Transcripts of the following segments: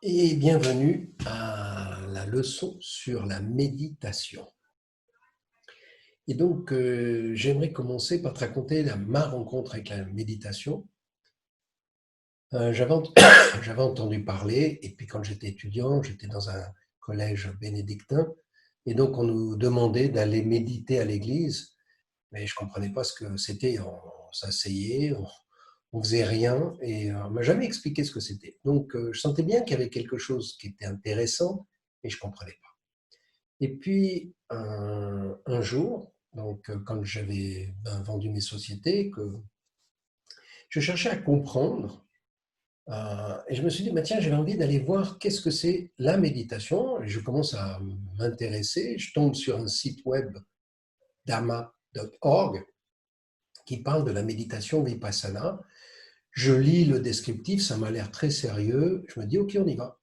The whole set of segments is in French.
Et bienvenue à la leçon sur la méditation. Et donc, j'aimerais commencer par te raconter ma rencontre avec la méditation. J'avais j'avais entendu parler, et puis quand j'étais étudiant, j'étais dans un collège bénédictin, et donc on nous demandait d'aller méditer à l'église, mais je ne comprenais pas ce que c'était. On s'asseyait, on faisait rien, et on ne m'a jamais expliqué ce que c'était. Donc, je sentais bien qu'il y avait quelque chose qui était intéressant, mais je ne comprenais pas. Et puis, un jour, donc, quand j'avais vendu mes sociétés, que je cherchais à comprendre, et je me suis dit, bah, tiens, j'avais envie d'aller voir qu'est-ce que c'est la méditation. Et je commence à m'intéresser. Je tombe sur un site web, dhamma.org, qui parle de la méditation vipassana. Je lis le descriptif, ça m'a l'air très sérieux. Je me dis, OK, on y va.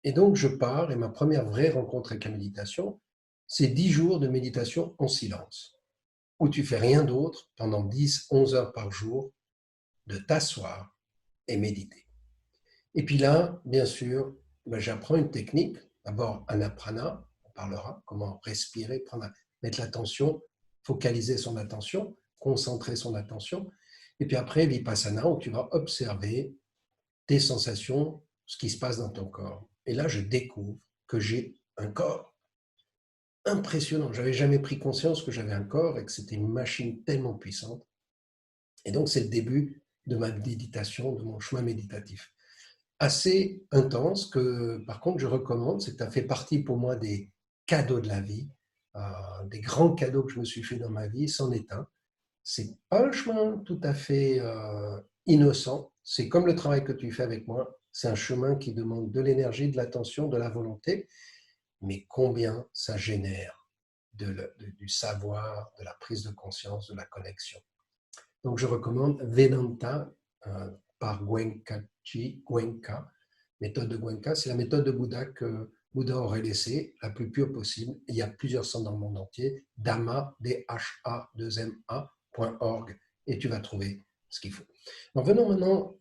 Et donc, je pars, et ma première vraie rencontre avec la méditation, c'est 10 jours de méditation en silence, où tu fais rien d'autre pendant 10, 11 heures par jour, de t'asseoir et méditer. Et puis là, bien sûr, j'apprends une technique, d'abord anaprana, on parlera, comment respirer, mettre l'attention, focaliser son attention, concentrer son attention, et puis après, vipassana, où tu vas observer tes sensations, ce qui se passe dans ton corps. Et là, je découvre que j'ai un corps impressionnant. Je n'avais jamais pris conscience que j'avais un corps et que c'était une machine tellement puissante. Et donc, c'est le début de ma méditation, de mon chemin méditatif. Assez intense que, par contre, je recommande. Ça fait partie pour moi des cadeaux de la vie, des grands cadeaux que je me suis fait dans ma vie, c'en est un. C'est pas un chemin tout à fait innocent. C'est comme le travail que tu fais avec moi. C'est un chemin qui demande de l'énergie, de l'attention, de la volonté. Mais combien ça génère du savoir, de la prise de conscience, de la connexion. Donc, je recommande Vedanta par Goenka. Méthode de Goenka, c'est la méthode de Bouddha que Bouddha aurait laissée, la plus pure possible. Il y a plusieurs centres dans le monde entier. Dhamma, dha2ma.org, et tu vas trouver ce qu'il faut. Donc, venons maintenant,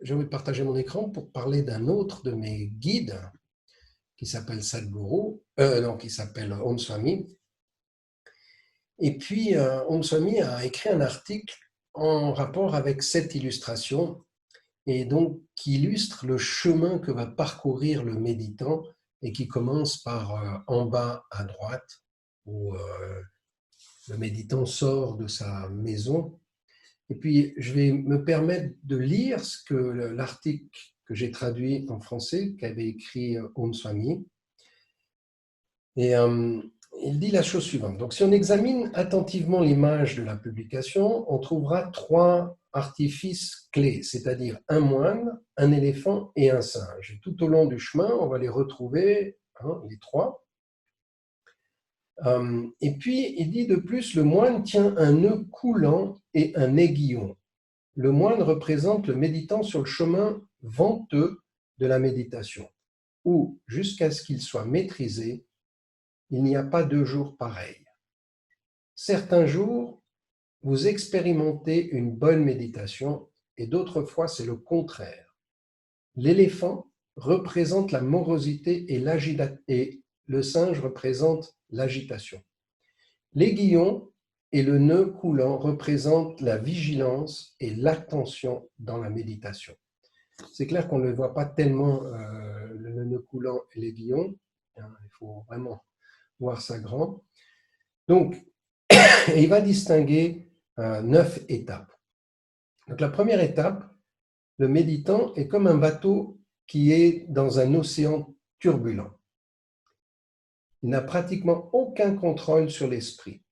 j'ai envie de partager mon écran pour parler d'un autre de mes guides qui s'appelle Sadhguru, qui s'appelle Om Swami. Et puis, Om Swami a écrit un article en rapport avec cette illustration, et donc qui illustre le chemin que va parcourir le méditant et qui commence par en bas à droite, où le méditant sort de sa maison. Et puis, je vais me permettre de lire ce que l'article que j'ai traduit en français, qu'avait écrit Om Swami. Et il dit la chose suivante. Donc, si on examine attentivement l'image de la publication, on trouvera 3 artifices clés, c'est-à-dire un moine, un éléphant et un singe. Et tout au long du chemin, on va les retrouver, les 3. Et puis, il dit de plus, le moine tient un nœud coulant et un aiguillon. Le moine représente le méditant sur le chemin venteux de la méditation, où, jusqu'à ce qu'il soit maîtrisé, il n'y a pas 2 jours pareils. Certains jours, vous expérimentez une bonne méditation et d'autres fois, c'est le contraire. L'éléphant représente la morosité et le singe représente l'agitation. L'aiguillon et le nœud coulant représentent la vigilance et l'attention dans la méditation. C'est clair qu'on ne voit pas tellement le nœud coulant et l'aiguillon. Il faut vraiment voir ça grand. Donc, il va distinguer 9 étapes. Donc, la première étape, le méditant est comme un bateau qui est dans un océan turbulent. Il n'a pratiquement aucun contrôle sur l'esprit.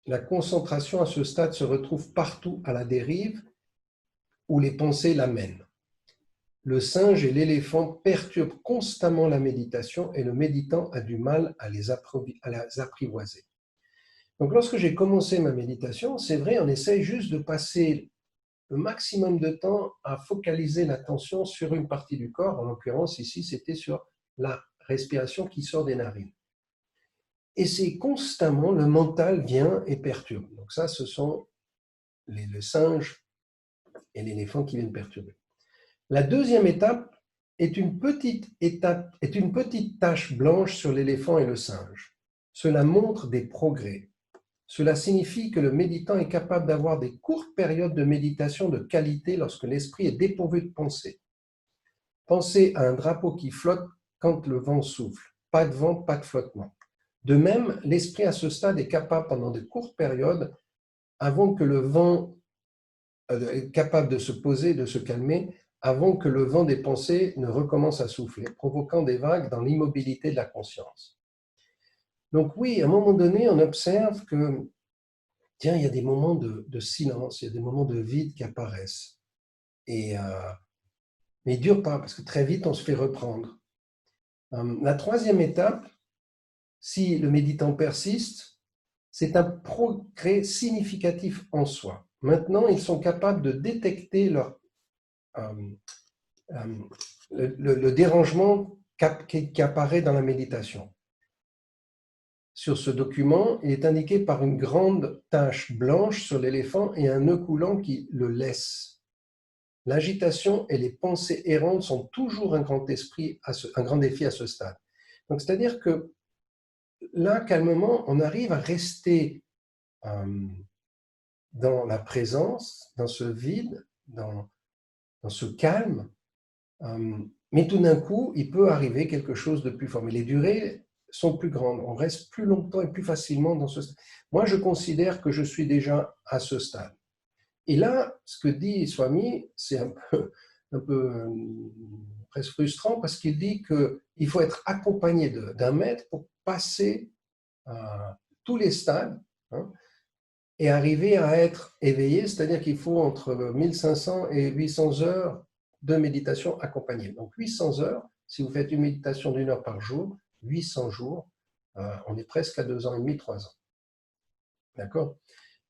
La concentration à ce stade se retrouve partout à la dérive où les pensées l'amènent. Le singe et l'éléphant perturbent constamment la méditation et le méditant a du mal à les apprivoiser. Donc, lorsque j'ai commencé ma méditation, c'est vrai, on essaye juste de passer le maximum de temps à focaliser l'attention sur une partie du corps. En l'occurrence, ici, c'était sur la respiration qui sort des narines. Et c'est constamment, le mental vient et perturbe. Donc ça, ce sont le singe et l'éléphant qui viennent perturber. La deuxième étape, est une petite tache blanche sur l'éléphant et le singe. Cela montre des progrès. Cela signifie que le méditant est capable d'avoir des courtes périodes de méditation de qualité lorsque l'esprit est dépourvu de pensée. Pensez à un drapeau qui flotte quand le vent souffle. Pas de vent, pas de flottement. De même, l'esprit à ce stade est capable pendant de courtes périodes, avant que le vent est capable de se poser, de se calmer, avant que le vent des pensées ne recommence à souffler, provoquant des vagues dans l'immobilité de la conscience. Donc oui, à un moment donné, on observe que, tiens, il y a des moments de silence, il y a des moments de vide qui apparaissent. Mais ils ne durent pas, parce que très vite, on se fait reprendre. La troisième étape, si le méditant persiste, c'est un progrès significatif en soi. Maintenant, ils sont capables de détecter le dérangement qui apparaît dans la méditation. Sur ce document, il est indiqué par une grande tache blanche sur l'éléphant et un nœud coulant qui le laisse. L'agitation et les pensées errantes sont toujours un grand défi à ce stade. Donc, c'est-à-dire que là, calmement, on arrive à rester dans la présence, dans ce vide, dans ce calme, mais tout d'un coup, il peut arriver quelque chose de plus fort. Mais les durées sont plus grandes. On reste plus longtemps et plus facilement dans ce stade. Moi, je considère que je suis déjà à ce stade. Et là, ce que dit Swami, c'est un peu presque frustrant parce qu'il dit qu'il faut être accompagné d'un maître pour passer tous les stades, hein, et arriver à être éveillé, c'est-à-dire qu'il faut entre 1500 et 800 heures de méditation accompagnée. Donc 800 heures, si vous faites une méditation d'1 heure par jour, 800 jours, on est presque à 2 ans et demi, 3 ans. D'accord?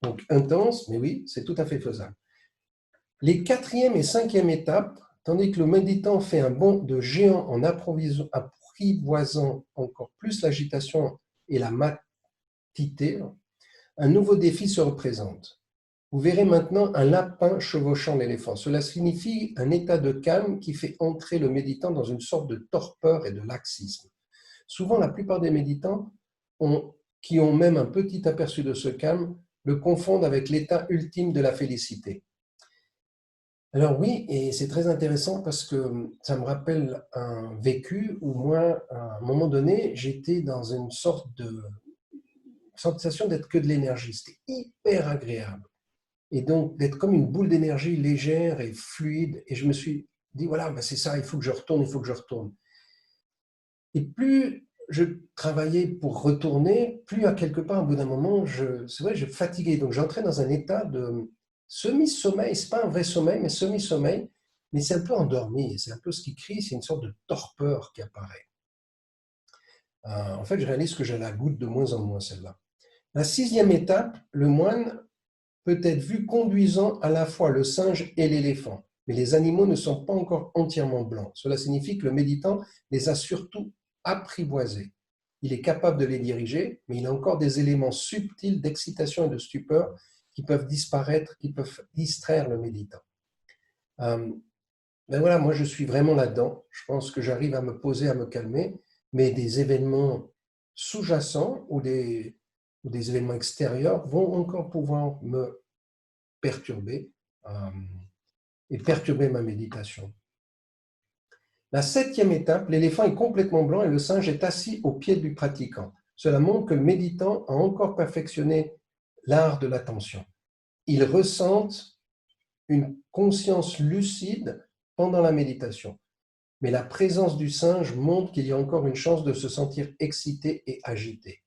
Donc intense, mais oui, c'est tout à fait faisable. Les 4e et 5e étapes, tandis que le méditant fait un bond de géant en apprivoisant encore plus l'agitation et la matité, un nouveau défi se représente. Vous verrez maintenant un lapin chevauchant l'éléphant. Cela signifie un état de calme qui fait entrer le méditant dans une sorte de torpeur et de laxisme. Souvent, la plupart des méditants qui ont même un petit aperçu de ce calme le confondent avec l'état ultime de la félicité. Alors oui, et c'est très intéressant parce que ça me rappelle un vécu où moi, à un moment donné, j'étais dans une sorte de sensation d'être que de l'énergie. C'était hyper agréable. Et donc d'être comme une boule d'énergie légère et fluide. Et je me suis dit, voilà, ben c'est ça, il faut que je retourne, il faut que je retourne. Et plus je travaillais pour retourner, plus à quelque part, au bout d'un moment, c'est vrai, je fatiguais. Donc j'entrais dans un état de semi-sommeil. Ce n'est pas un vrai sommeil, mais semi-sommeil. Mais c'est un peu endormi. C'est un peu ce qui crie, c'est une sorte de torpeur qui apparaît. En fait, je réalise que je la goûte de moins en moins, celle-là. La 6e étape, le moine peut être vu conduisant à la fois le singe et l'éléphant, mais les animaux ne sont pas encore entièrement blancs. Cela signifie que le méditant les a surtout apprivoisés. Il est capable de les diriger, mais il a encore des éléments subtils d'excitation et de stupeur qui peuvent disparaître, qui peuvent distraire le méditant. Ben voilà, moi je suis vraiment là-dedans. Je pense que j'arrive à me poser, à me calmer, mais des événements sous-jacents ou des événements extérieurs vont encore pouvoir me perturber et perturber ma méditation. La 7e étape, l'éléphant est complètement blanc et le singe est assis au pied du pratiquant. Cela montre que le méditant a encore perfectionné l'art de l'attention. Il ressent une conscience lucide pendant la méditation. Mais la présence du singe montre qu'il y a encore une chance de se sentir excité et agité.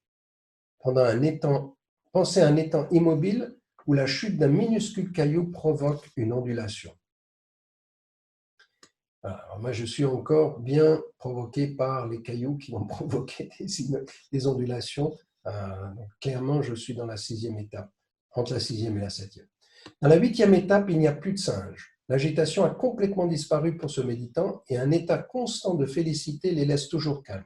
Pensez à un étang immobile où la chute d'un minuscule caillou provoque une ondulation. Alors moi, je suis encore bien provoqué par les cailloux qui vont provoquer des ondulations. Donc, clairement, je suis dans la 6e étape, entre la 6e et la 7e. Dans la 8e étape, il n'y a plus de singe. L'agitation a complètement disparu pour ce méditant et un état constant de félicité les laisse toujours calmes.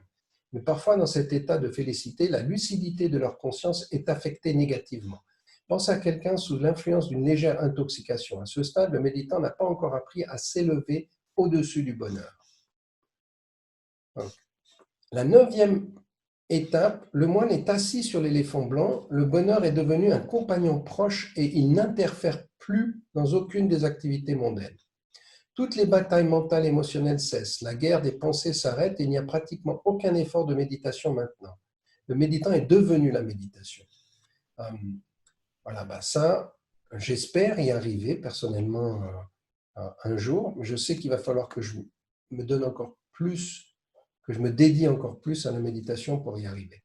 Mais parfois, dans cet état de félicité, la lucidité de leur conscience est affectée négativement. Pense à quelqu'un sous l'influence d'une légère intoxication. À ce stade, le méditant n'a pas encore appris à s'élever au-dessus du bonheur. Donc, la 9e étape, le moine est assis sur l'éléphant blanc, le bonheur est devenu un compagnon proche et il n'interfère plus dans aucune des activités mondaines. Toutes les batailles mentales et émotionnelles cessent, la guerre des pensées s'arrête et il n'y a pratiquement aucun effort de méditation maintenant. Le méditant est devenu la méditation. Voilà, ça, j'espère y arriver personnellement un jour, mais je sais qu'il va falloir que je me donne encore plus, que je me dédie encore plus à la méditation pour y arriver.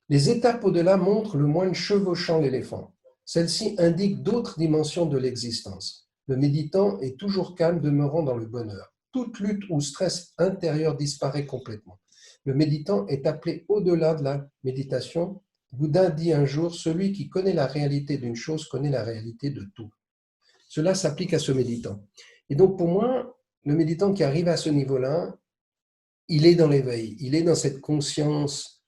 Les étapes au-delà montrent le moine chevauchant l'éléphant. Celles-ci indiquent d'autres dimensions de l'existence. Le méditant est toujours calme, demeurant dans le bonheur. Toute lutte ou stress intérieur disparaît complètement. Le méditant est appelé au-delà de la méditation. Bouddha dit un jour, celui qui connaît la réalité d'une chose connaît la réalité de tout. Cela s'applique à ce méditant. Et donc pour moi, le méditant qui arrive à ce niveau-là, il est dans l'éveil, il est dans cette conscience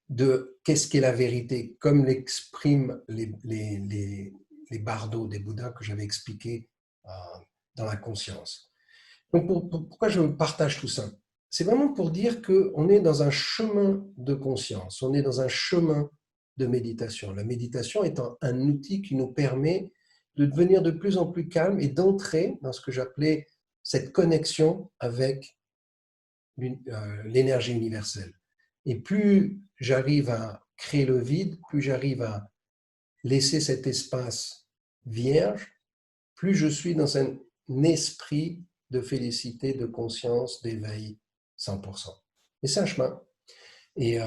de qu'est-ce qu'est la vérité, comme l'expriment les bardos des Bouddhas que j'avais expliqué dans la conscience. Donc pourquoi je partage tout ça? C'est vraiment pour dire qu'on est dans un chemin de conscience, on est dans un chemin de méditation. La méditation étant un outil qui nous permet de devenir de plus en plus calme et d'entrer dans ce que j'appelais cette connexion avec l'énergie universelle. Et plus j'arrive à créer le vide, plus j'arrive à laisser cet espace vierge, plus je suis dans un esprit de félicité, de conscience, d'éveil 100%. Et c'est un chemin. Et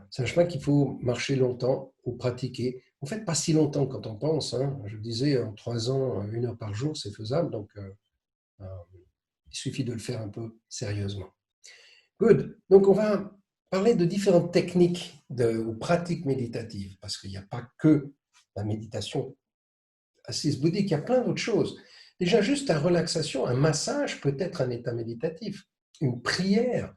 c'est un chemin qu'il faut marcher longtemps ou pratiquer. En fait, pas si longtemps quand on pense. Je disais, en 3 ans, 1 heure par jour, c'est faisable. Donc, il suffit de le faire un peu sérieusement. Good. Donc, on va parler de différentes techniques ou pratiques méditatives, parce qu'il n'y a pas que la méditation assise bouddhique, il y a plein d'autres choses. Déjà, juste la relaxation, un massage peut être un état méditatif. Une prière,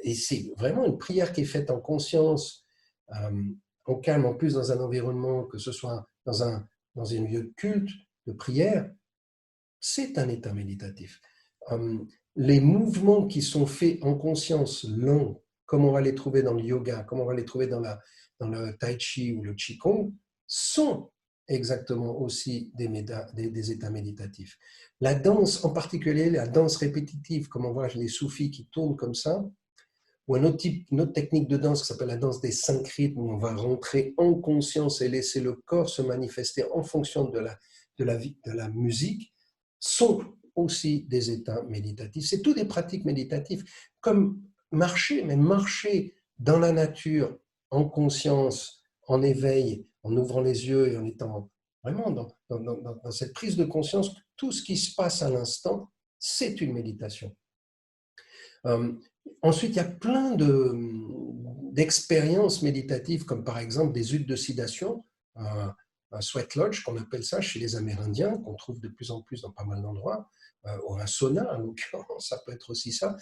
et c'est vraiment une prière qui est faite en conscience, en calme, en plus dans un environnement, que ce soit dans un lieu de culte, de prière, c'est un état méditatif. Les mouvements qui sont faits en conscience, lents, comme on va les trouver dans le yoga, comme on va les trouver dans le tai chi ou le qigong, sont exactement aussi des états méditatifs. La danse, en particulier la danse répétitive, comme on voit les soufis qui tournent comme ça, ou une autre technique de danse qui s'appelle la danse des 5 rythmes, où on va rentrer en conscience et laisser le corps se manifester en fonction de la musique, sont aussi des états méditatifs. C'est tout des pratiques méditatives, comme marcher, mais marcher dans la nature, en conscience, en éveil, en ouvrant les yeux et en étant vraiment dans cette prise de conscience que tout ce qui se passe à l'instant, c'est une méditation. Ensuite, il y a plein d'expériences méditatives, comme par exemple des huttes de sidation, un sweat lodge, qu'on appelle ça chez les Amérindiens, qu'on trouve de plus en plus dans pas mal d'endroits, ou un sauna, en l'occurrence, ça peut être aussi ça.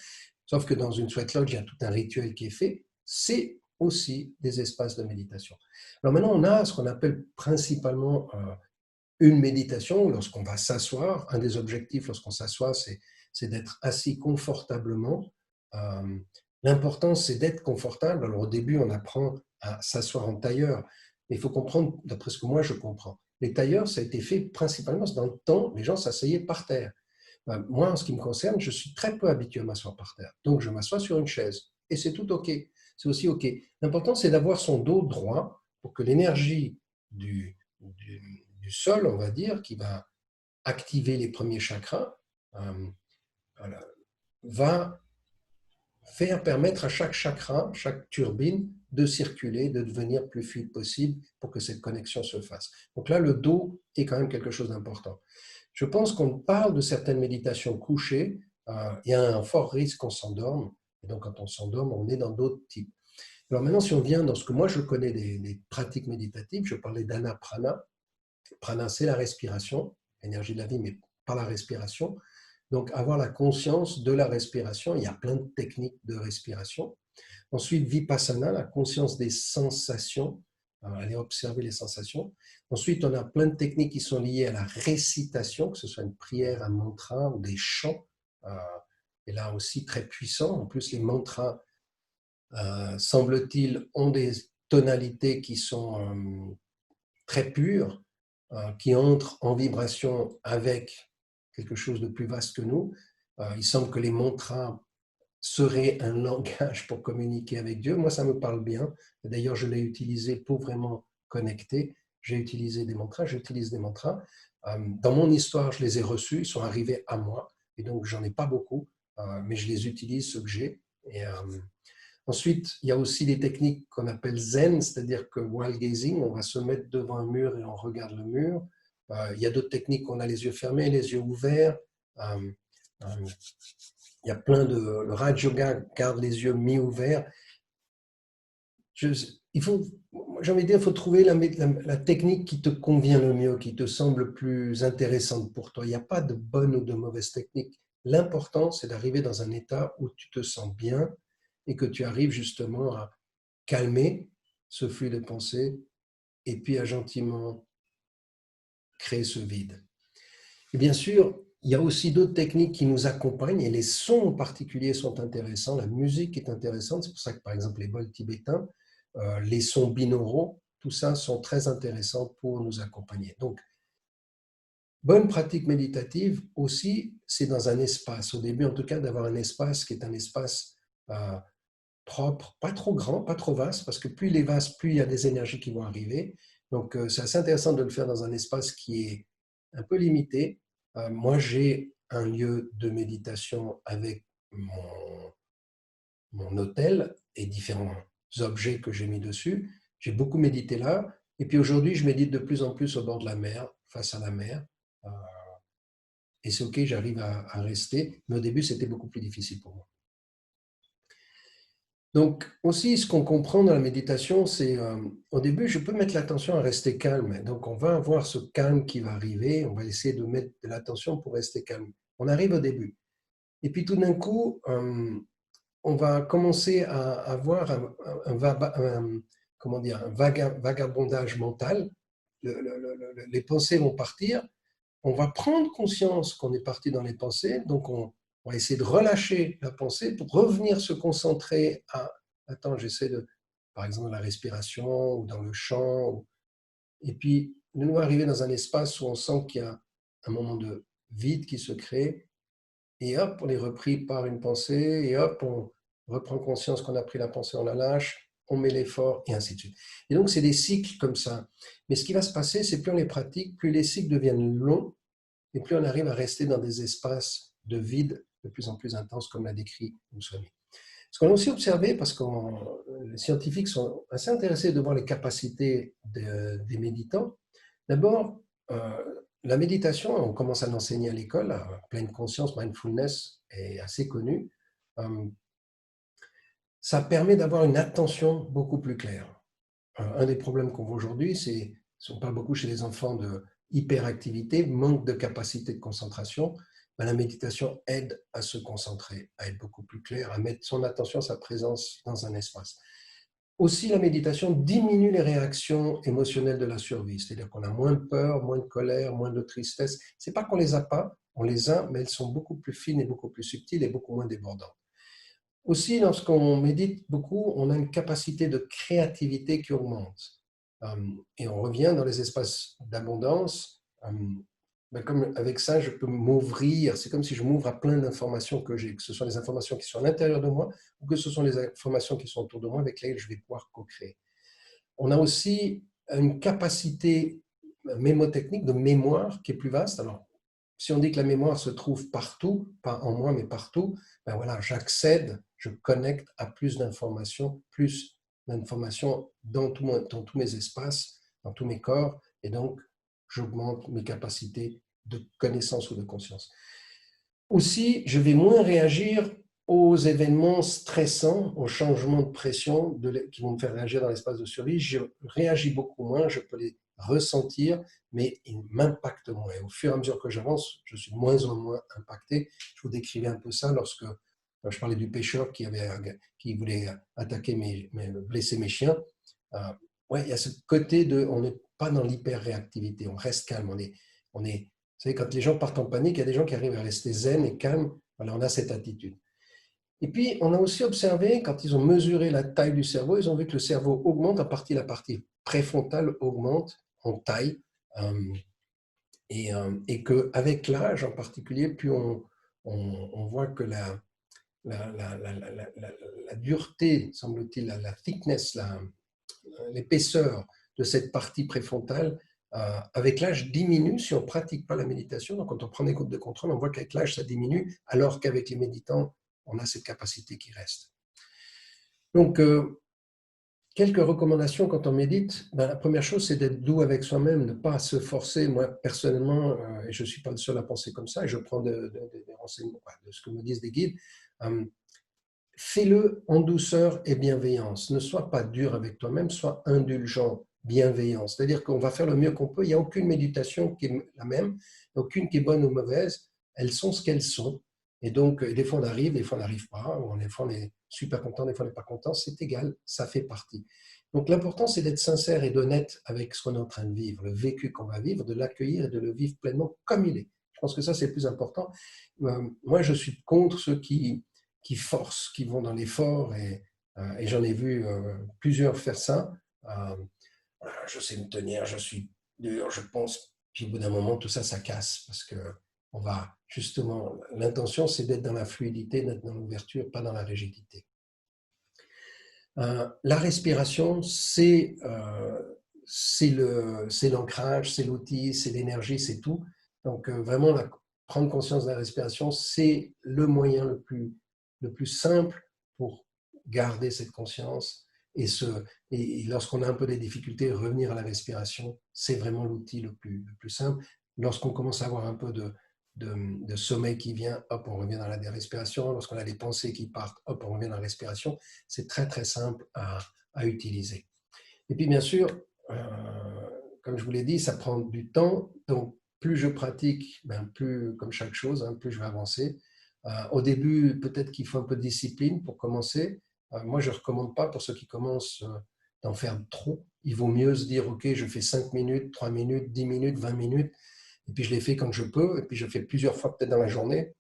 Sauf que dans une sweat lodge, il y a tout un rituel qui est fait. C'est aussi des espaces de méditation. Alors maintenant, on a ce qu'on appelle principalement une méditation, lorsqu'on va s'asseoir. Un des objectifs lorsqu'on s'assoit, c'est d'être assis confortablement. L'important, c'est d'être confortable. Alors au début, on apprend à s'asseoir en tailleur, mais il faut comprendre, d'après ce que moi je comprends, les tailleurs, ça a été fait principalement dans le temps, les gens s'asseyaient par terre. Moi, en ce qui me concerne, je suis très peu habitué à m'asseoir par terre. Donc, je m'assois sur une chaise et c'est tout OK. C'est aussi OK. L'important, c'est d'avoir son dos droit pour que l'énergie du sol, on va dire, qui va activer les premiers chakras, va permettre à chaque chakra, chaque turbine, de circuler, de devenir plus fluide possible pour que cette connexion se fasse. Donc là, le dos est quand même quelque chose d'important. Je pense qu'on parle de certaines méditations couchées, il y a un fort risque qu'on s'endorme, et donc quand on s'endorme, on est dans d'autres types. Alors maintenant, si on vient dans ce que moi je connais des pratiques méditatives, je parlais d'anaprana. Prana, c'est la respiration, l'énergie de la vie, mais par la respiration. Donc, avoir la conscience de la respiration, il y a plein de techniques de respiration. Ensuite, vipassana, la conscience des sensations, aller observer les sensations. Ensuite, on a plein de techniques qui sont liées à la récitation, que ce soit une prière, un mantra ou des chants est là aussi très puissant. En plus, les mantras, semble-t-il, ont des tonalités qui sont très pures, qui entrent en vibration avec quelque chose de plus vaste que nous. Il semble que les mantras seraient un langage pour communiquer avec Dieu. Moi, ça me parle bien. D'ailleurs, je l'ai utilisé pour vraiment connecter. J'ai utilisé des mantras, j'utilise des mantras. Dans mon histoire, je les ai reçus, ils sont arrivés à moi, et donc j'en ai pas beaucoup, mais je les utilise, ceux que j'ai. Et ensuite, il y a aussi des techniques qu'on appelle zen, c'est-à-dire que while gazing, on va se mettre devant un mur et on regarde le mur. Il y a d'autres techniques, on a les yeux fermés, les yeux ouverts. Euh, euh, il y a plein de... Le Raj Yoga garde les yeux mi-ouverts. Il faut, j'ai envie de dire, il faut trouver la technique qui te convient le mieux, qui te semble plus intéressante pour toi. Il n'y a pas de bonne ou de mauvaise technique. L'important, c'est d'arriver dans un état où tu te sens bien et que tu arrives justement à calmer ce flux de pensée et puis à gentiment créer ce vide. Et bien sûr, il y a aussi d'autres techniques qui nous accompagnent et les sons en particulier sont intéressants. La musique est intéressante. C'est pour ça que, par exemple, les bols tibétains, les sons binauraux, tout ça sont très intéressants pour nous accompagner. Donc, bonne pratique méditative aussi, c'est dans un espace. Au début, en tout cas, d'avoir un espace qui est un espace propre, pas trop grand, pas trop vaste, parce que plus il est vaste, plus il y a des énergies qui vont arriver. Donc, c'est assez intéressant de le faire dans un espace qui est un peu limité. Moi, j'ai un lieu de méditation avec mon hôtel et différents objets que j'ai mis dessus. J'ai beaucoup médité là. Et puis aujourd'hui, je médite de plus en plus au bord de la mer, face à la mer. Euh, Et c'est OK, j'arrive à rester. Mais au début, c'était beaucoup plus difficile pour moi. Donc aussi, ce qu'on comprend dans la méditation, c'est au début, je peux mettre l'attention à rester calme. Donc on va avoir ce calme qui va arriver. On va essayer de mettre de l'attention pour rester calme. On arrive au début. Et puis tout d'un coup, on va commencer à avoir comment dire, un vagabondage mental. Les pensées vont partir. On va prendre conscience qu'on est parti dans les pensées. Donc on va essayer de relâcher la pensée pour revenir se concentrer à, attends, j'essaie de, par exemple, la respiration ou dans le chant. Et puis, nous arriver dans un espace où on sent qu'il y a un moment de vide qui se crée. Et hop, on est repris par une pensée. Et hop, on reprend conscience qu'on a pris la pensée, on la lâche, on met l'effort, et ainsi de suite. Et donc, c'est des cycles comme ça. Mais ce qui va se passer, c'est plus on les pratique, plus les cycles deviennent longs, et plus on arrive à rester dans des espaces de vide de plus en plus intenses, comme l'a décrit Moussoni. Ce qu'on a aussi observé, parce que les scientifiques sont assez intéressés de voir les capacités des méditants, d'abord, la méditation, on commence à l'enseigner à l'école, pleine conscience, mindfulness est assez connu. Ça permet d'avoir une attention beaucoup plus claire. Un des problèmes qu'on voit aujourd'hui, c'est, on parle beaucoup chez les enfants de hyperactivité, manque de capacité de concentration. La méditation aide à se concentrer, à être beaucoup plus clair, à mettre son attention, sa présence dans un espace. Aussi, la méditation diminue les réactions émotionnelles de la survie, c'est-à-dire qu'on a moins de peur, moins de colère, moins de tristesse. Ce n'est pas qu'on les a pas, on les a, mais elles sont beaucoup plus fines et beaucoup plus subtiles et beaucoup moins débordantes. Aussi, lorsqu'on médite beaucoup, on a une capacité de créativité qui augmente. Et on revient dans les espaces d'abondance. Comme avec ça, je peux m'ouvrir. C'est comme si je m'ouvre à plein d'informations que j'ai, que ce sont les informations qui sont à l'intérieur de moi ou que ce sont les informations qui sont autour de moi avec lesquelles je vais pouvoir co-créer. On a aussi une capacité mémotechnique de mémoire qui est plus vaste. Alors, si on dit que la mémoire se trouve partout, pas en moi, mais partout, ben voilà, j'accède, je connecte à plus d'informations dans tous mes espaces, dans tous mes corps, et donc j'augmente mes capacités de connaissance ou de conscience. Aussi, je vais moins réagir aux événements stressants, aux changements de pression qui vont me faire réagir dans l'espace de survie. Je réagis beaucoup moins, je peux les ressentir, mais ils m'impactent moins. Et au fur et à mesure que j'avance, je suis de moins en moins impacté. Je vous décrivais un peu ça lorsque je parlais du pêcheur qui voulait attaquer blesser mes chiens. Ouais, il y a ce côté de, on n'est pas dans l'hyper-réactivité, on reste calme, on est savez, quand les gens partent en panique, il y a des gens qui arrivent à rester zen et calmes. Voilà, on a cette attitude. Et puis, on a aussi observé, quand ils ont mesuré la taille du cerveau, ils ont vu que le cerveau augmente, la partie préfrontale augmente en taille, et qu'avec l'âge en particulier, plus on voit que la dureté, semble-t-il, la thickness, l'épaisseur de cette partie préfrontale, avec l'âge diminue si on ne pratique pas la méditation. Donc, quand on prend des cours de contrôle, on voit qu'avec l'âge, ça diminue, alors qu'avec les méditants, on a cette capacité qui reste. Donc, quelques recommandations quand on médite. La première chose, c'est d'être doux avec soi-même, ne pas se forcer. Moi, personnellement, et je ne suis pas le seul à penser comme ça, et je prends des renseignements de ce que me disent des guides, fais-le en douceur et bienveillance. Ne sois pas dur avec toi-même, sois indulgent, bienveillant. C'est-à-dire qu'on va faire le mieux qu'on peut. Il n'y a aucune méditation qui est la même, aucune qui est bonne ou mauvaise. Elles sont ce qu'elles sont. Et donc, des fois on arrive, des fois on n'arrive pas, ou des fois on est super content, des fois on n'est pas content. C'est égal, ça fait partie. Donc l'important, c'est d'être sincère et d'honnête avec ce qu'on est en train de vivre, le vécu qu'on va vivre, de l'accueillir et de le vivre pleinement comme il est. Je pense que ça, c'est le plus important. Moi, je suis contre ceux qui forcent, qui vont dans l'effort, et j'en ai vu plusieurs faire ça. Je sais me tenir, je suis dur, je pense, puis au bout d'un moment, tout ça, ça casse, parce que on va justement, l'intention, c'est d'être dans la fluidité, d'être dans l'ouverture, pas dans la rigidité. La respiration, c'est l'ancrage, c'est l'outil, c'est l'énergie, c'est tout. Donc vraiment, prendre conscience de la respiration, c'est le moyen le plus simple pour garder cette conscience. Et lorsqu'on a un peu des difficultés, revenir à la respiration, c'est vraiment l'outil le plus simple. Lorsqu'on commence à avoir un peu de sommeil qui vient, hop, on revient dans la respiration. Lorsqu'on a des pensées qui partent, hop, on revient dans la respiration. C'est très, très simple à utiliser. Et puis, bien sûr, comme je vous l'ai dit, ça prend du temps. Donc, plus je pratique, plus, comme chaque chose, plus je vais avancer. Au début, peut-être qu'il faut un peu de discipline pour commencer. Moi, je ne recommande pas pour ceux qui commencent d'en faire trop. Il vaut mieux se dire, OK, je fais 5 minutes, 3 minutes, 10 minutes, 20 minutes, et puis je les fais quand je peux, et puis je fais plusieurs fois peut-être dans la journée.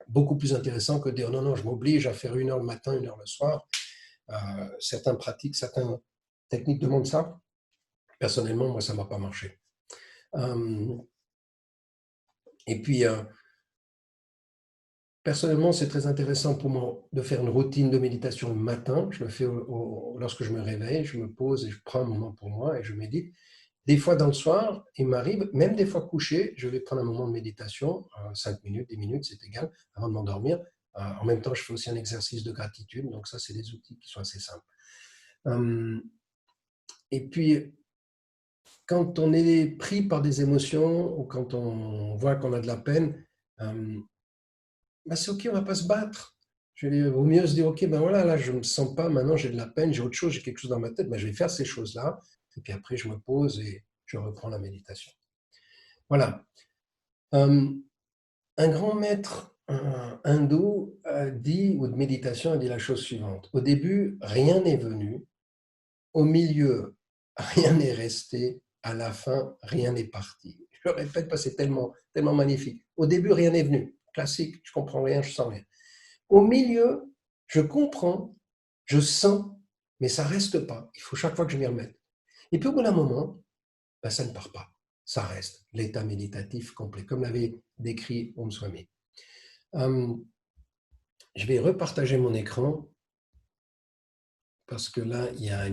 Beaucoup plus intéressant que de dire, non, non, je m'oblige à faire 1 heure le matin, 1 heure le soir. Certaines pratiques, certaines techniques demandent ça. Personnellement, moi, ça ne m'a pas marché. Et puis, personnellement, c'est très intéressant pour moi de faire une routine de méditation le matin. Je le fais lorsque je me réveille, je me pose et je prends un moment pour moi et je médite. Des fois, dans le soir, il m'arrive, même des fois couché, je vais prendre un moment de méditation, 5 minutes, 10 minutes, c'est égal, avant de m'endormir. En même temps, je fais aussi un exercice de gratitude. Donc ça, c'est des outils qui sont assez simples. Et puis, quand on est pris par des émotions ou quand on voit qu'on a de la peine, c'est OK, on ne va pas se battre. Il vaut mieux se dire, OK, voilà, là, je ne me sens pas, maintenant j'ai de la peine, j'ai autre chose, j'ai quelque chose dans ma tête, je vais faire ces choses-là. Et puis après, je me pose et je reprends la méditation. Voilà. Un grand maître hindou dit, ou de méditation, a dit la chose suivante. Au début, rien n'est venu. Au milieu, rien n'est resté. À la fin, rien n'est parti. Je le répète parce que c'est tellement, tellement magnifique. Au début, rien n'est venu. Classique, je comprends rien, je sens rien. Au milieu, je comprends, je sens, mais ça reste pas. Il faut chaque fois que je m'y remette. Et puis au bout d'un moment, ça ne part pas. Ça reste l'état méditatif complet, comme l'avait décrit Om Swami. Je vais repartager mon écran parce que là, il y a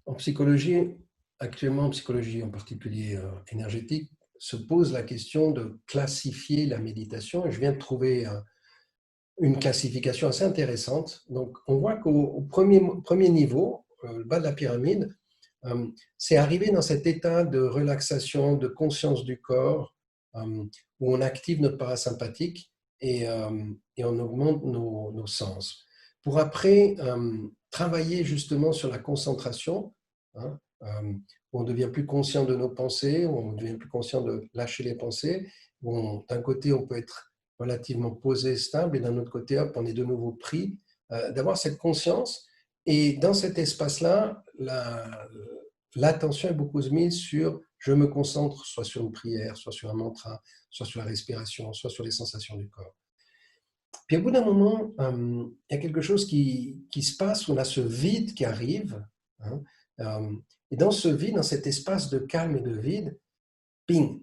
en psychologie, actuellement en psychologie en particulier énergétique, se pose la question de classifier la méditation. Et je viens de trouver une classification assez intéressante. Donc, on voit qu'au premier niveau, le bas de la pyramide, c'est arriver dans cet état de relaxation, de conscience du corps, où on active notre parasympathique et on augmente nos sens. Pour après travailler justement sur la concentration, où on devient plus conscient de nos pensées, où on devient plus conscient de lâcher les pensées, où d'un côté on peut être relativement posé, stable, et d'un autre côté, hop, on est de nouveau pris, d'avoir cette conscience. Et dans cet espace-là, l'attention est beaucoup mise sur je me concentre soit sur une prière, soit sur un mantra, soit sur la respiration, soit sur les sensations du corps. Puis au bout d'un moment, il y a quelque chose qui se passe, on a ce vide qui arrive, hein, et dans ce vide, dans cet espace de calme et de vide, ping,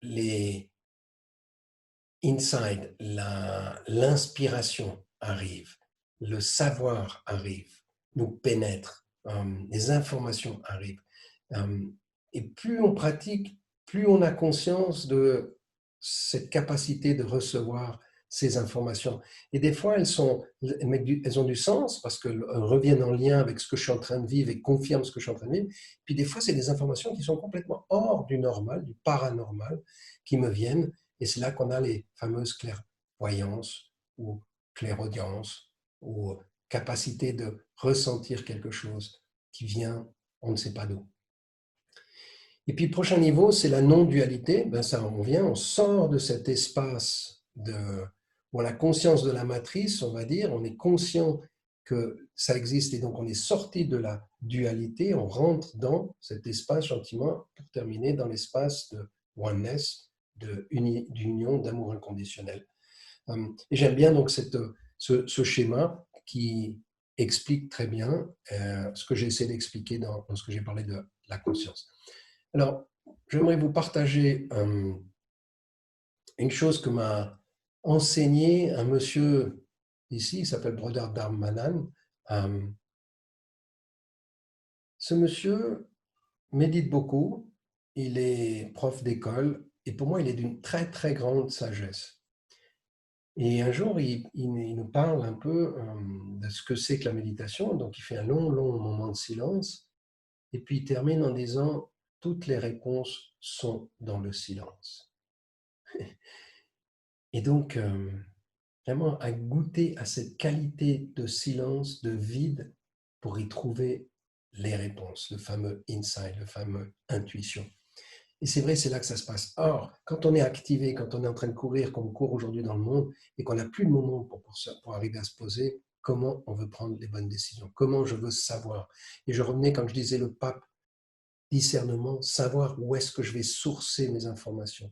les inside, l'inspiration arrive, le savoir arrive, nous pénètre, les informations arrivent. Et plus on pratique, plus on a conscience de cette capacité de recevoir ces informations. Et des fois, elles ont du sens parce qu'elles reviennent en lien avec ce que je suis en train de vivre et confirment ce que je suis en train de vivre. Puis des fois, c'est des informations qui sont complètement hors du normal, du paranormal, qui me viennent. Et c'est là qu'on a les fameuses clairvoyances ou clairaudiences ou capacité de ressentir quelque chose qui vient, on ne sait pas d'où. Et puis le prochain niveau, c'est la non-dualité. Ben ça, on sort de cet espace où on a conscience de la matrice, on va dire, on est conscient que ça existe et donc on est sorti de la dualité, on rentre dans cet espace gentiment pour terminer dans l'espace de oneness, d'union, d'amour inconditionnel. Et j'aime bien donc ce schéma qui explique très bien ce que j'ai essayé d'expliquer dans ce que j'ai parlé de la conscience. Alors, j'aimerais vous partager une chose que m'a enseigné un monsieur ici, il s'appelle Brother Dharmanan. Ce monsieur médite beaucoup, il est prof d'école et pour moi, il est d'une très très grande sagesse. Et un jour, il nous parle un peu de ce que c'est que la méditation. Donc, il fait un long, long moment de silence. Et puis, il termine en disant, toutes les réponses sont dans le silence. Et donc, vraiment, à goûter à cette qualité de silence, de vide, pour y trouver les réponses, le fameux insight, le fameux intuition. Et c'est vrai, c'est là que ça se passe. Or, quand on est activé, quand on est en train de courir, comme on court aujourd'hui dans le monde, et qu'on n'a plus de moment pour arriver à se poser, comment on veut prendre les bonnes décisions, comment je veux savoir. Et je revenais quand je disais le pape, discernement, savoir où est-ce que je vais sourcer mes informations.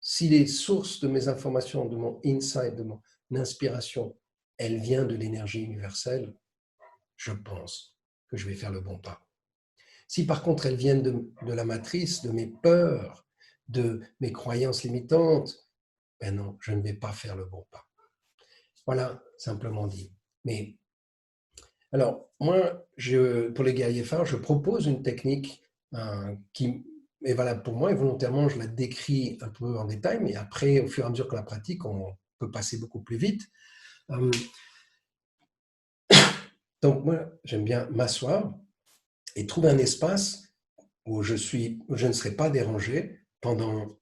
Si les sources de mes informations, de mon insight, de mon inspiration, elles viennent de l'énergie universelle, je pense que je vais faire le bon pas. Si par contre elles viennent de la matrice, de mes peurs, de mes croyances limitantes, ben non, je ne vais pas faire le bon pas. Voilà, simplement dit. Mais alors, moi, pour les guerriers phares, je propose une technique qui est valable pour moi et volontairement, je la décris un peu en détail, mais après, au fur et à mesure que la pratique, on peut passer beaucoup plus vite. Donc, moi, j'aime bien m'asseoir et trouver un espace où je ne serai pas dérangé pendant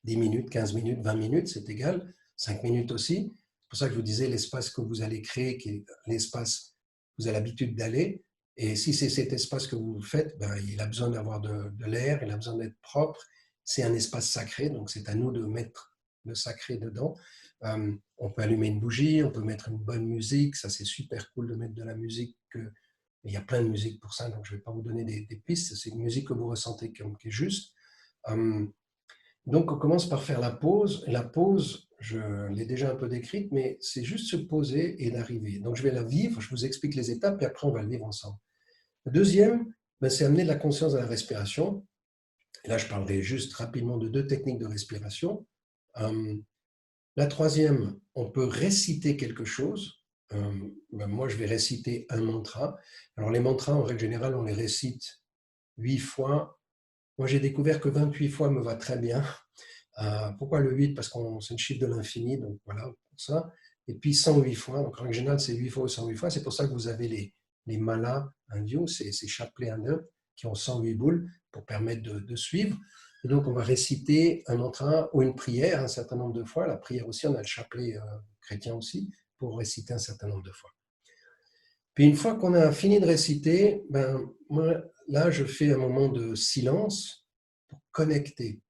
10 minutes, 15 minutes, 20 minutes, c'est égal, 5 minutes aussi. C'est pour ça que je vous disais l'espace que vous allez créer, qui est l'espace que vous avez l'habitude d'aller. Et si c'est cet espace que vous faites, ben, il a besoin d'avoir de l'air, il a besoin d'être propre. C'est un espace sacré, donc c'est à nous de mettre le sacré dedans. On peut allumer une bougie, on peut mettre une bonne musique, ça c'est super cool de mettre de la musique. Il y a plein de musique pour ça, donc je ne vais pas vous donner des pistes, c'est une musique que vous ressentez qui est juste. Donc on commence par faire la pause. Et la pause, je l'ai déjà un peu décrite, mais c'est juste se poser et d'arriver. Donc je vais la vivre, je vous explique les étapes, et après on va le vivre ensemble. Le deuxième, ben, c'est amener de la conscience à la respiration. Et là, je parlerai juste rapidement de 2 techniques de respiration. La troisième, on peut réciter quelque chose. Ben, moi, je vais réciter un mantra. Alors les mantras, en règle générale, on les récite 8 fois. Moi, j'ai découvert que 28 fois me va très bien. Pourquoi le 8? Parce que c'est le chiffre de l'infini, donc voilà, pour ça. Et puis 108 fois, donc en règle générale, c'est 8 fois ou 108 fois. C'est pour ça que vous avez les malas hindous, ces chapelets indiens qui ont 108 boules pour permettre de suivre. Et donc, on va réciter un mantra ou une prière un certain nombre de fois. La prière aussi, on a le chapelet chrétien aussi, pour réciter un certain nombre de fois. Puis une fois qu'on a fini de réciter, ben, moi, là, je fais un moment de silence pour connecter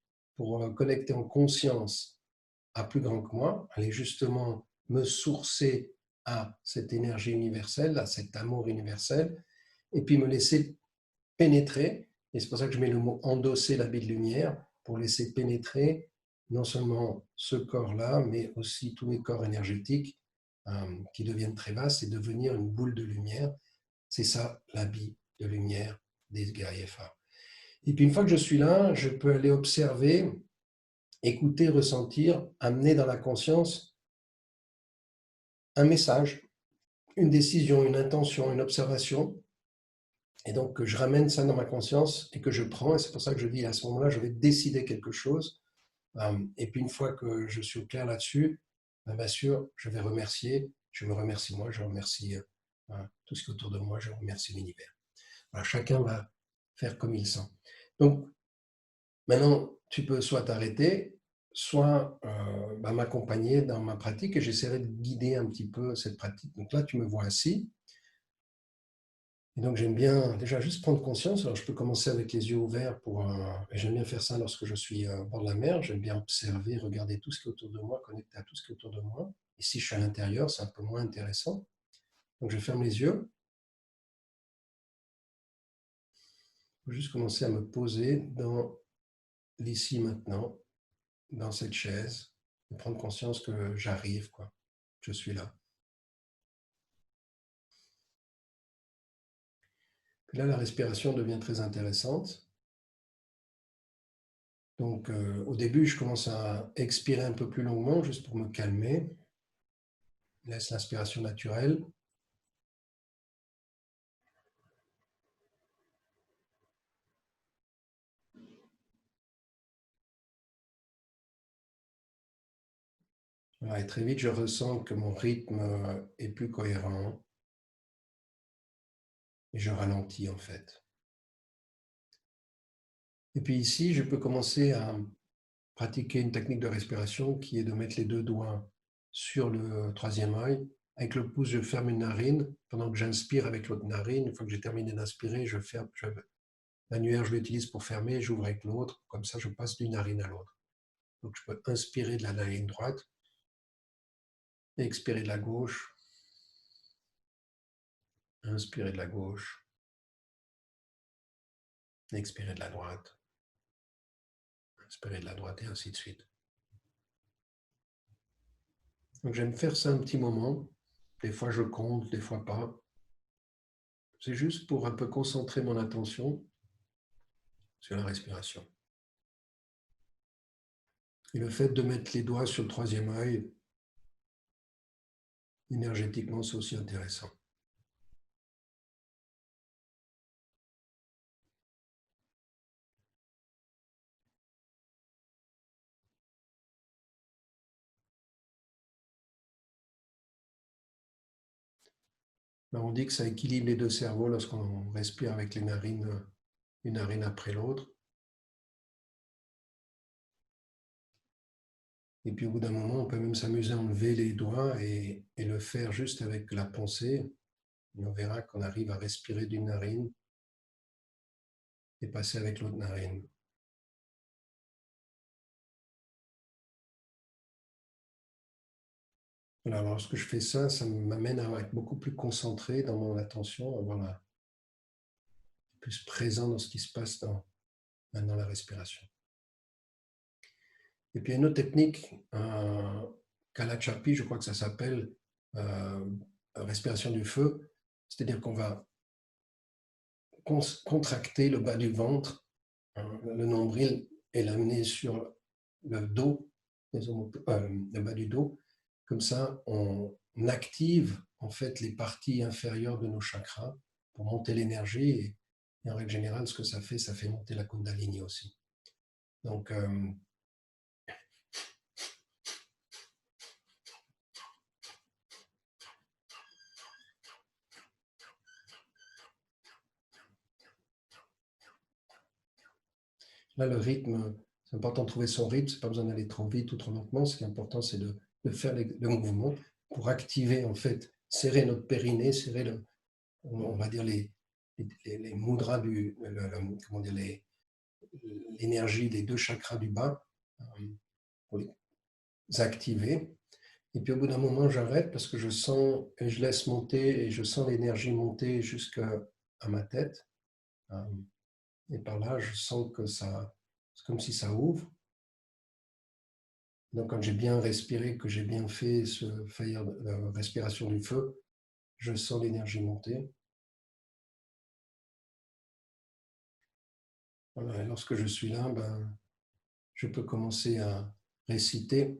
en conscience à plus grand que moi, aller justement me sourcer à cette énergie universelle, à cet amour universel, et puis me laisser pénétrer. Et c'est pour ça que je mets le mot endosser l'habit de lumière pour laisser pénétrer non seulement ce corps-là, mais aussi tous les corps énergétiques qui deviennent très vastes et devenir une boule de lumière. C'est ça l'habit de lumière des guerriers phares. Et puis une fois que je suis là, je peux aller observer, écouter, ressentir, amener dans la conscience un message, une décision, une intention, une observation. Et donc, que je ramène ça dans ma conscience et que je prends. Et c'est pour ça que je dis à ce moment-là, je vais décider quelque chose. Et puis, une fois que je suis au clair là-dessus, bien sûr, je vais remercier. Je me remercie moi, je remercie tout ce qui est autour de moi, je remercie l'univers. Voilà, chacun va faire comme il sent. Donc, maintenant, tu peux soit t'arrêter, soit m'accompagner dans ma pratique et j'essaierai de guider un petit peu cette pratique. Donc là, tu me vois assis. Et donc j'aime bien déjà juste prendre conscience. Alors je peux commencer avec les yeux ouverts et j'aime bien faire ça lorsque je suis au bord de la mer. J'aime bien observer, regarder tout ce qui est autour de moi, connecter à tout ce qui est autour de moi. Et si je suis à l'intérieur, c'est un peu moins intéressant. Donc je ferme les yeux. Je vais juste commencer à me poser dans l'ici maintenant, dans cette chaise, et prendre conscience que j'arrive, quoi. Je suis là. Puis là, la respiration devient très intéressante. Donc, au début, je commence à expirer un peu plus longuement, juste pour me calmer. Laisse l'inspiration naturelle. Voilà, et très vite, je ressens que mon rythme est plus cohérent et je ralentis en fait. Et puis ici, je peux commencer à pratiquer une technique de respiration qui est de mettre les deux doigts sur le troisième œil. Avec le pouce, je ferme une narine pendant que j'inspire avec l'autre narine. Une fois que j'ai terminé d'inspirer, je ferme. L'annulaire, je l'utilise pour fermer, j'ouvre avec l'autre. Comme ça, je passe d'une narine à l'autre. Donc, je peux inspirer de la narine droite, expirer de la gauche, inspirer de la gauche, expirer de la droite, inspirer de la droite et ainsi de suite. Donc, j'aime faire ça un petit moment. Des fois, je compte, des fois pas. C'est juste pour un peu concentrer mon attention sur la respiration. Et le fait de mettre les doigts sur le troisième œil, énergétiquement, c'est aussi intéressant. On dit que ça équilibre les deux cerveaux lorsqu'on respire avec les narines, une narine après l'autre. Et puis au bout d'un moment, on peut même s'amuser à enlever les doigts et le faire juste avec la pensée. Et on verra qu'on arrive à respirer d'une narine et passer avec l'autre narine. Voilà, alors lorsque je fais ça, ça m'amène à être beaucoup plus concentré dans mon attention, à avoir plus présent dans ce qui se passe dans la respiration. Et puis il y a une autre technique, Kalachapi, je crois que ça s'appelle respiration du feu, c'est-à-dire qu'on va contracter le bas du ventre, le nombril, et l'amener sur le dos, le bas du dos. Comme ça, on active en fait les parties inférieures de nos chakras pour monter l'énergie. Et en règle générale, ce que ça fait monter la Kundalini aussi. Donc, là, le rythme, c'est important de trouver son rythme, c'est pas besoin d'aller trop vite ou trop lentement. Ce qui est important, c'est de faire le mouvement pour activer, en fait, serrer notre périnée, serrer, on va dire, les mudras comment dire, l'énergie des deux chakras du bas, pour les activer. Et puis au bout d'un moment, j'arrête parce que je sens et je laisse monter et je sens l'énergie monter jusqu'à ma tête. Et par là, je sens que ça, c'est comme si ça ouvre. Donc, quand j'ai bien respiré, que j'ai bien fait la respiration du feu, je sens l'énergie monter. Voilà, et lorsque je suis là, je peux commencer à réciter.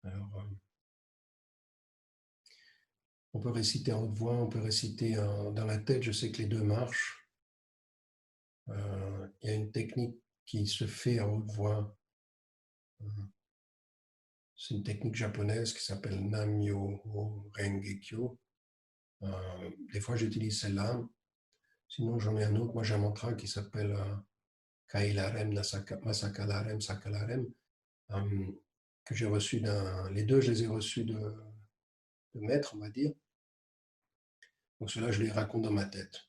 Alors, on peut réciter en haute voix, on peut réciter dans la tête. Je sais que les deux marchent. Il y a une technique qui se fait à haute voix. C'est une technique japonaise qui s'appelle Nam-myoho Renge-kyo. Des fois, j'utilise celle-là. Sinon, j'en ai un autre. Moi, j'ai un mantra qui s'appelle Kailarem Masakalarem Sakalarem, que j'ai reçu les deux, je les ai reçus de maître, on va dire. Donc, cela, je les raconte dans ma tête.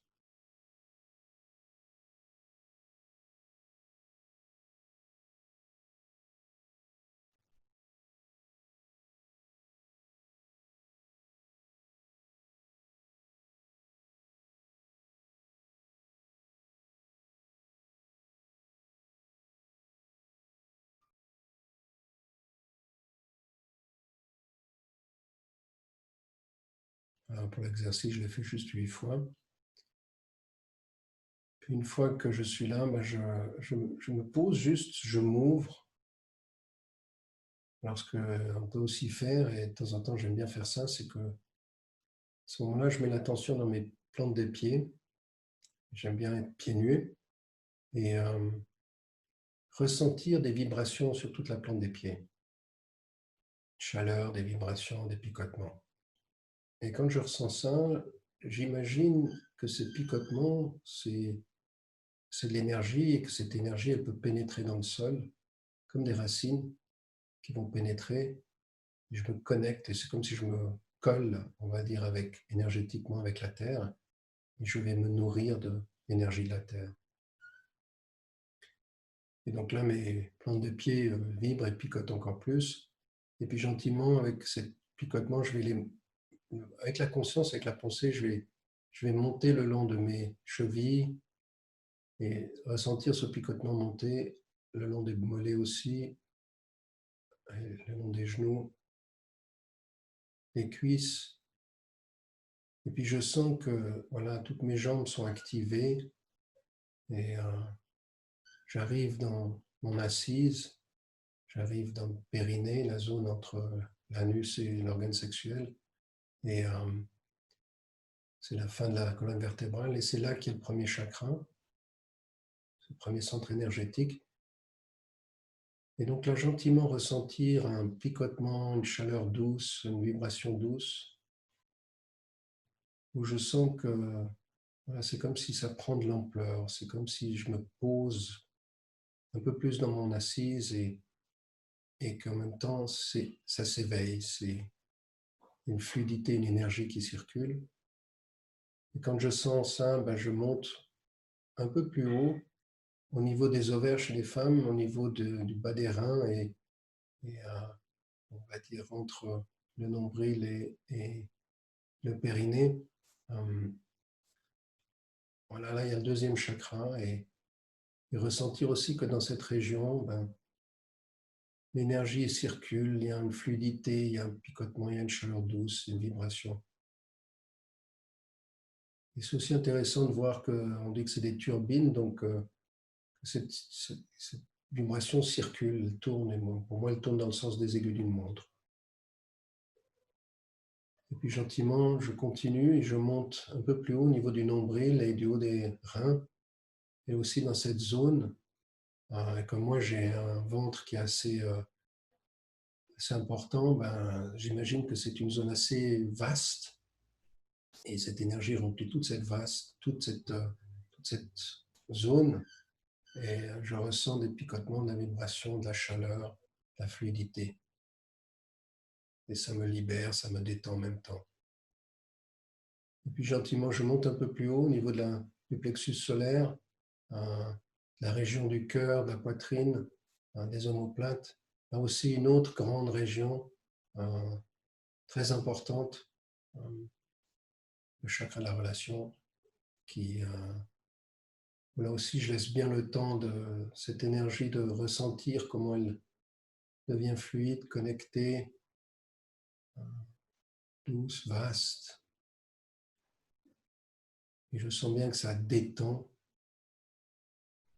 Alors, pour l'exercice, je l'ai fait juste 8 fois. Puis, une fois que je suis là, je me pose juste, je m'ouvre. Alors, ce qu'on peut aussi faire, et de temps en temps, j'aime bien faire ça, c'est que à ce moment-là, je mets l'attention dans mes plantes des pieds. J'aime bien être pieds nus et ressentir des vibrations sur toute la plante des pieds. Chaleur, des vibrations, des picotements. Et quand je ressens ça, j'imagine que ces picotements, c'est de l'énergie et que cette énergie, elle peut pénétrer dans le sol comme des racines qui vont pénétrer. Et je me connecte et c'est comme si je me colle, on va dire, énergétiquement avec la terre et je vais me nourrir de l'énergie de la terre. Et donc là, mes plantes de pied vibrent et picotent encore plus. Et puis gentiment, avec ces picotements, avec la conscience, avec la pensée, je vais monter le long de mes chevilles et ressentir ce picotement monter le long des mollets aussi, et le long des genoux, les cuisses. Et puis je sens que voilà, toutes mes jambes sont activées et j'arrive dans mon assise, j'arrive dans le périnée, la zone entre l'anus et l'organe sexuel. Et c'est la fin de la colonne vertébrale et c'est là qu'il y a le premier chakra, le premier centre énergétique. Et donc là, gentiment ressentir un picotement, une chaleur douce, une vibration douce, où je sens que voilà, c'est comme si ça prend de l'ampleur, c'est comme si je me pose un peu plus dans mon assise et qu'en même temps, ça s'éveille, c'est une fluidité, une énergie qui circule. Et quand je sens ça, je monte un peu plus haut, au niveau des ovaires chez les femmes, au niveau du bas des reins et on va dire entre le nombril et le périnée. Voilà, là, il y a le deuxième chakra et ressentir aussi que dans cette région, l'énergie circule, il y a une fluidité, il y a un picotement, il y a une chaleur douce, une vibration. Et c'est aussi intéressant de voir qu'on dit que c'est des turbines, donc cette vibration circule, elle tourne, et pour moi, elle tourne dans le sens des aiguilles d'une montre. Et puis gentiment, je continue et je monte un peu plus haut au niveau du nombril et du haut des reins, et aussi dans cette zone. Comme moi, j'ai un ventre qui est assez important, j'imagine que c'est une zone assez vaste, et cette énergie remplit toute cette zone, et je ressens des picotements, de la vibration, de la chaleur, de la fluidité. Et ça me libère, ça me détend en même temps. Et puis gentiment, je monte un peu plus haut au niveau du plexus solaire, la région du cœur, de la poitrine, des omoplates. Là aussi, une autre grande région très importante, le chakra de la relation, qui Là aussi, je laisse bien le temps de cette énergie de ressentir comment elle devient fluide, connectée, douce, vaste. Et je sens bien que ça détend.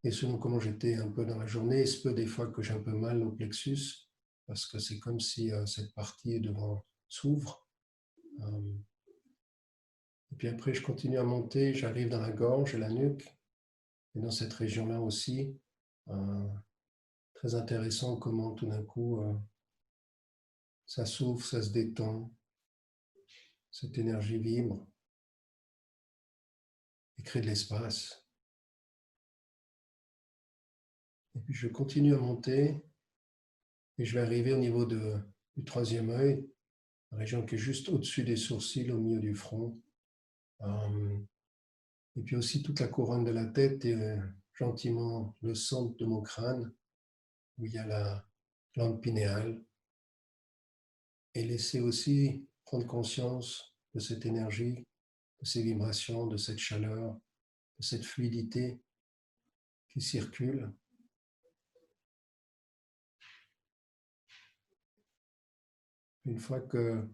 Et selon comment j'étais un peu dans la journée, il se peut des fois que j'ai un peu mal au plexus, parce que c'est comme si cette partie devant s'ouvre. Et puis après, je continue à monter, j'arrive dans la gorge et la nuque, et dans cette région-là aussi. Très intéressant comment tout d'un coup, ça s'ouvre, ça se détend, cette énergie vibre et crée de l'espace. Et puis je continue à monter et je vais arriver au niveau du troisième œil, la région qui est juste au-dessus des sourcils, au milieu du front. Et puis aussi toute la couronne de la tête et gentiment le centre de mon crâne, où il y a la glande pinéale. Et laisser aussi prendre conscience de cette énergie, de ces vibrations, de cette chaleur, de cette fluidité qui circule. Une fois que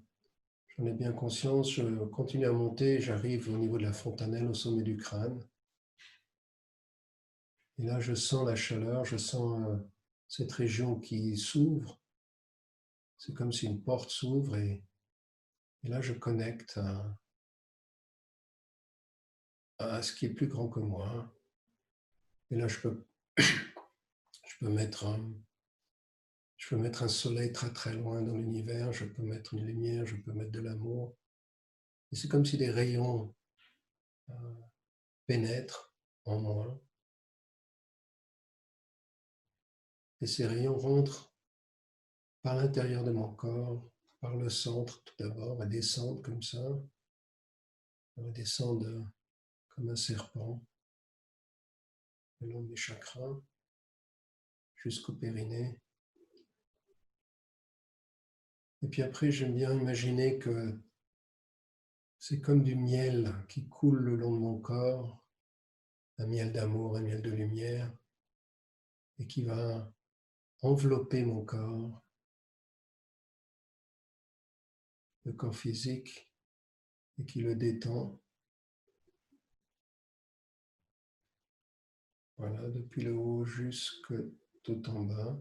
j'en ai bien conscience, je continue à monter, j'arrive au niveau de la fontanelle, au sommet du crâne. Et là, je sens la chaleur, je sens cette région qui s'ouvre. C'est comme si une porte s'ouvre et là, je connecte à ce qui est plus grand que moi. Et là, je peux mettre un soleil très très loin dans l'univers, je peux mettre une lumière, je peux mettre de l'amour. Et c'est comme si des rayons euh, pénètrent en moi. Et ces rayons rentrent par l'intérieur de mon corps, par le centre tout d'abord, va descendre comme ça, va descendre comme un serpent, le long des chakras, jusqu'au périnée. Et puis après, j'aime bien imaginer que c'est comme du miel qui coule le long de mon corps, un miel d'amour, un miel de lumière, et qui va envelopper mon corps, le corps physique, et qui le détend. Voilà, depuis le haut jusque tout en bas.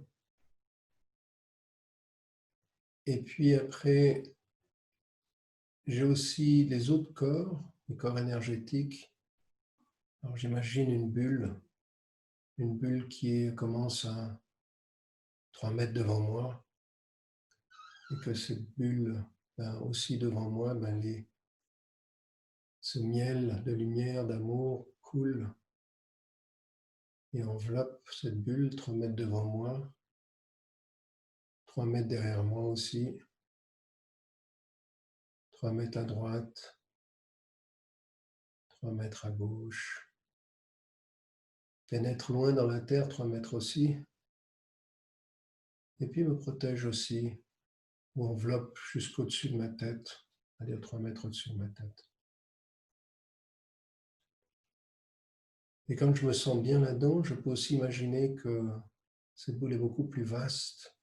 Et puis après, j'ai aussi les autres corps, les corps énergétiques. Alors j'imagine une bulle qui commence à 3 mètres devant moi, et que cette bulle, aussi devant moi, ce miel de lumière, d'amour coule et enveloppe cette bulle 3 mètres devant moi, 3 mètres derrière moi aussi, 3 mètres à droite, 3 mètres à gauche, pénètre loin dans la terre, 3 mètres aussi, et puis me protège aussi, ou enveloppe jusqu'au-dessus de ma tête, c'est-à-dire 3 mètres au-dessus de ma tête. Et quand je me sens bien là-dedans, je peux aussi imaginer que cette boule est beaucoup plus vaste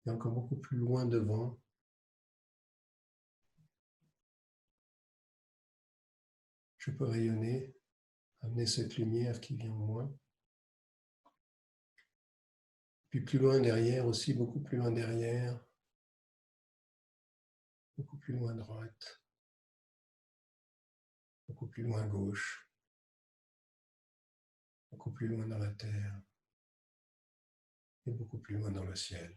et encore beaucoup plus loin devant. Je peux rayonner, amener cette lumière qui vient en moi. Puis plus loin derrière aussi, beaucoup plus loin derrière, beaucoup plus loin à droite, beaucoup plus loin à gauche, beaucoup plus loin dans la terre et beaucoup plus loin dans le ciel.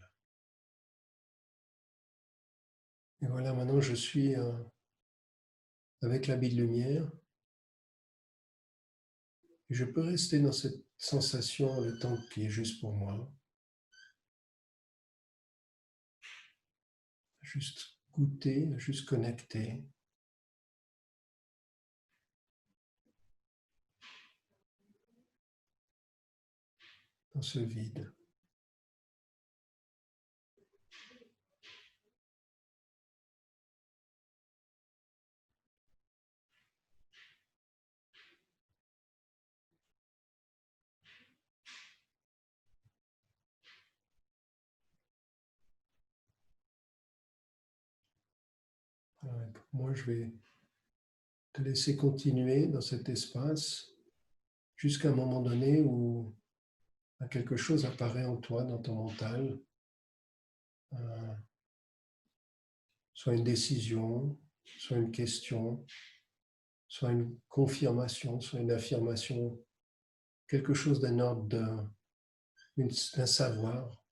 Et voilà, maintenant je suis avec l'habit de lumière et je peux rester dans cette sensation le temps qui est juste pour moi. Juste goûter, juste connecter. Dans ce vide. Moi, je vais te laisser continuer dans cet espace jusqu'à un moment donné où quelque chose apparaît en toi, dans ton mental, soit une décision, soit une question, soit une confirmation, soit une affirmation, quelque chose d'un ordre d'un savoir.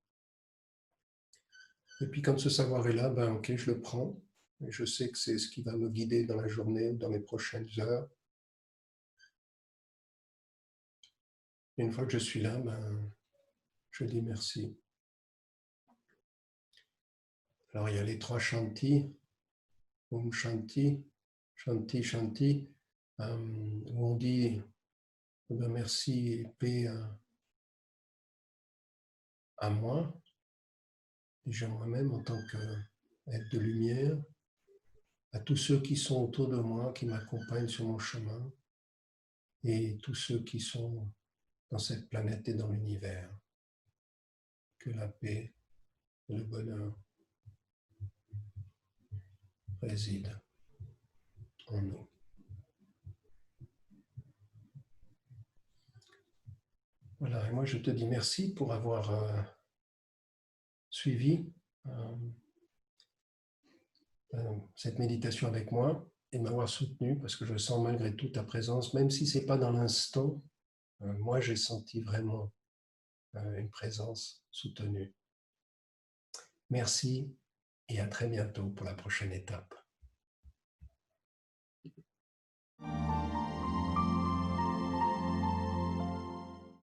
Et puis quand ce savoir est là, ok, je le prends, et je sais que c'est ce qui va me guider dans la journée, dans les prochaines heures. Et une fois que je suis là, je dis merci. Alors il y a les 3 shanti, Om Shanti, Shanti, Shanti, où on dit merci et paix à moi, déjà moi-même en tant qu'être de lumière, à tous ceux qui sont autour de moi, qui m'accompagnent sur mon chemin, et tous ceux qui sont dans cette planète et dans l'univers. Que la paix et le bonheur résident en nous. Voilà, et moi je te dis merci pour avoir suivi cette méditation avec moi et m'avoir soutenu parce que je sens malgré tout ta présence, même si ce n'est pas dans l'instant, moi j'ai senti vraiment une présence soutenue. Merci et à très bientôt pour la prochaine étape.